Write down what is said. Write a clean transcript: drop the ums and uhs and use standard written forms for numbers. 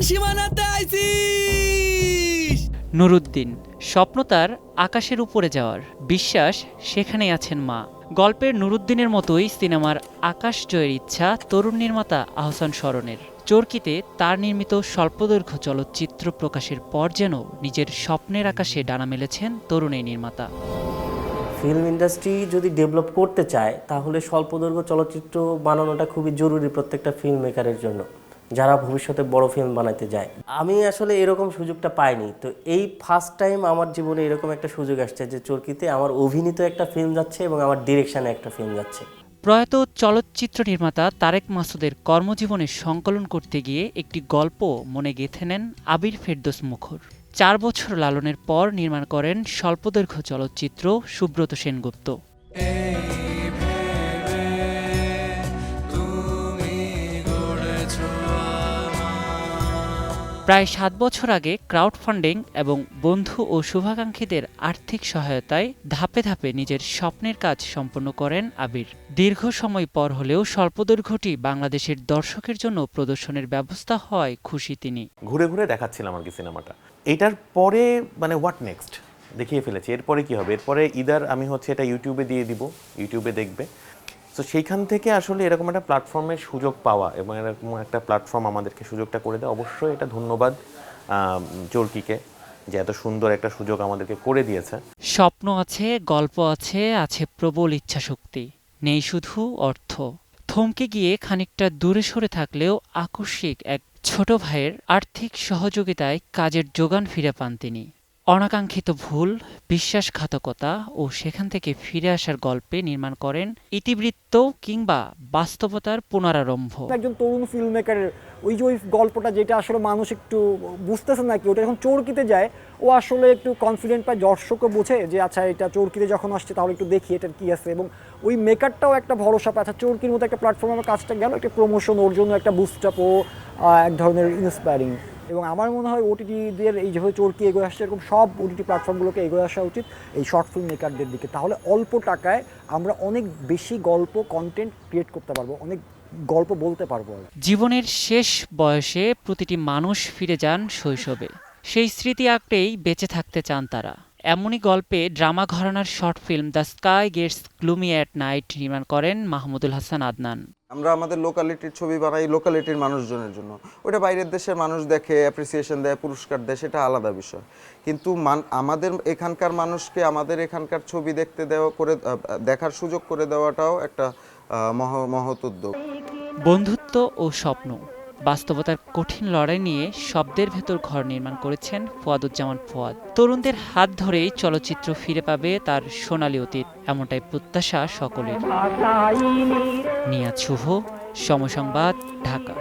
সীমানাতে আইছিস। নুরুদ্দিন স্বপ্ন তার আকাশের উপরে যাওয়ার, বিশ্বাস সেখানেই আছেন মা। গল্পের নুরুদ্দিনের মতোই সিনেমার আকাশ জয়ের ইচ্ছা তরুণ নির্মাতা আহসান শরণের। চরকিতে তার নির্মিত স্বল্পদৈর্ঘ্য চলচ্চিত্র প্রকাশের পর যেন নিজের স্বপ্নের আকাশে ডানা মেলেছেন তরুণ এই নির্মাতা। ফিল্ম ইন্ডাস্ট্রি যদি ডেভেলপ করতে চায় তাহলে স্বল্পদৈর্ঘ্য চলচ্চিত্র বানানোটা খুবই জরুরি প্রত্যেকটা ফিল্ম মেকারের জন্য, যারা ভবিষ্যতে বড় ফিল্ম বানাতে যায়। আমি আসলে এরকম সুযোগটা পাইনি, তো এই ফার্স্ট টাইম আমার জীবনে এরকম একটা সুযোগ আসছে যে চরকিতে আমার অভিনীত একটা ফিল্ম যাচ্ছে এবং আমার ডিরেকশনে একটা ফিল্ম যাচ্ছে। প্রয়াত চলচ্চিত্র নির্মাতা তারেক মাসুদের কর্মজীবনের সংকলন করতে গিয়ে একটি গল্প মনে গেঁথে নেন আবির ফেরদৌস মুখর। 4 বছর লালনের পর নির্মাণ করেন স্বল্পদৈর্ঘ্য চলচ্চিত্র সুব্রত সেনগুপ্ত। প্রায় 7 বছর আগে ক্রাউড ফান্ডিং এবং বন্ধু ও শুভাকাঙ্ক্ষীদের আর্থিক সহায়তায় ধাপে ধাপে নিজের স্বপ্নের কাজ সম্পন্ন করেন আবির। দীর্ঘ সময় পর হলেও স্বল্পদৈর্ঘ্যটি বাংলাদেশের দর্শকের জন্য প্রদর্শনের ব্যবস্থা হওয়ায় খুশি তিনি। ঘুরে ঘুরে দেখাচ্ছিলাম আর কি সিনেমাটা। এটার পরে মানে হোয়াট নেক্সট দেখিয়ে ফেলেছি। এরপরে কি হবে? এরপরে ইদার আমি হচ্ছে এটা ইউটিউবে দিয়ে দিব, ইউটিউবে দেখবে। তো সেইখান থেকে আসলে এরকম একটা প্ল্যাটফর্মের সুযোগ পাওয়া এবং এরকম একটা প্ল্যাটফর্ম আমাদেরকে সুযোগটা করে দেয়, অবশ্যই এটা ধন্যবাদ চরকিকে যে এত সুন্দর একটা সুযোগ আমাদেরকে করে দিয়েছে। স্বপ্ন আছে, গল্প আছে, আছে প্রবল ইচ্ছাশক্তি, নেই শুধু অর্থ। থমকে গিয়ে খানিকটা দূরে সরে থাকলেও আকস্মিক এক ছোট ভাইয়ের আর্থিক সহযোগিতায় কাজের যোগান ফিরে পান তিনি। অনাকাঙ্ক্ষিত ভুল, বিশ্বাসঘাতকতা ও সেখান থেকে ফিরে আসার গল্পে নির্মাণ করেন ইতিবৃত্ত কিংবা বাস্তবতার পুনরারম্ভ। একজন তরুণ ফিল্ম মেকারের ওই যে ওই গল্পটা যেটা আসলে মানুষ একটু বুঝতেছে না কি, ওটা যখন চরকিতে যায় ও আসলে একটু কনফিডেন্ট পায়, দর্শকও বোঝে যে আচ্ছা এটা চরকিতে যখন আসছে তাহলে একটু দেখি এটার কী আছে, এবং ওই মেকারটাও একটা ভরসা পায় আচ্ছা চরকির মতো একটা প্ল্যাটফর্মে আমার কাজটা গেল, একটা প্রমোশন, ওর জন্য একটা বুস্ট আপ ও এক ধরনের ইন্সপায়ারিং। এবং আমার মনে হয় ওটিটিদের এই যেভাবে চরকি এগোয় আসছে এরকম সব ওটিটি প্ল্যাটফর্মগুলোকে এগোয় আসা উচিত এই শর্ট ফিল্ম মেকারদের দিকে। তাহলে অল্প টাকায় আমরা অনেক বেশি গল্প কন্টেন্ট ক্রিয়েট করতে পারবো, অনেক গল্প বলতে পারবো। জীবনের শেষ বয়সে প্রতিটি মানুষ ফিরে যান শৈশবে, সেই স্মৃতি আঁকড়েই বেঁচে থাকতে চান তারা। এমনই গল্পে ড্রামা ঘরানার short film the sky gets gloomy at night নির্মাণ করেন মাহমুদুল হাসান আদনান। আমরা আমাদের লোকালিটির ছবি বানাই লোকালিটির মানুষজনের জন্য, ওটা বাইরের দেশের মানুষ দেখে অ্যাপ্রিসিয়েশন দেয়, পুরস্কার দেয়, সেটা আলাদা বিষয়। কিন্তু আমাদের এখানকার মানুষকে আমাদের এখানকার ছবি দেখতে দেওয়া করে দেখার সুযোগ করে দেওয়াটাও একটা মহৎ উদ্যোগ। বন্ধুত্ব ও স্বপ্ন, বাস্তবতার কঠিন লড়াই নিয়ে শব্দের ভেতর ঘর নির্মাণ করেছেন ফুয়াদুজ্জামান ফুয়াদ। তরুণদের হাত ধরেই চলচ্চিত্র ফিরে পাবে তার সোনালী অতীত, এমনটাই প্রত্যাশা সকলের। নিয়াজ শুভ, সময় সংবাদ, ঢাকা।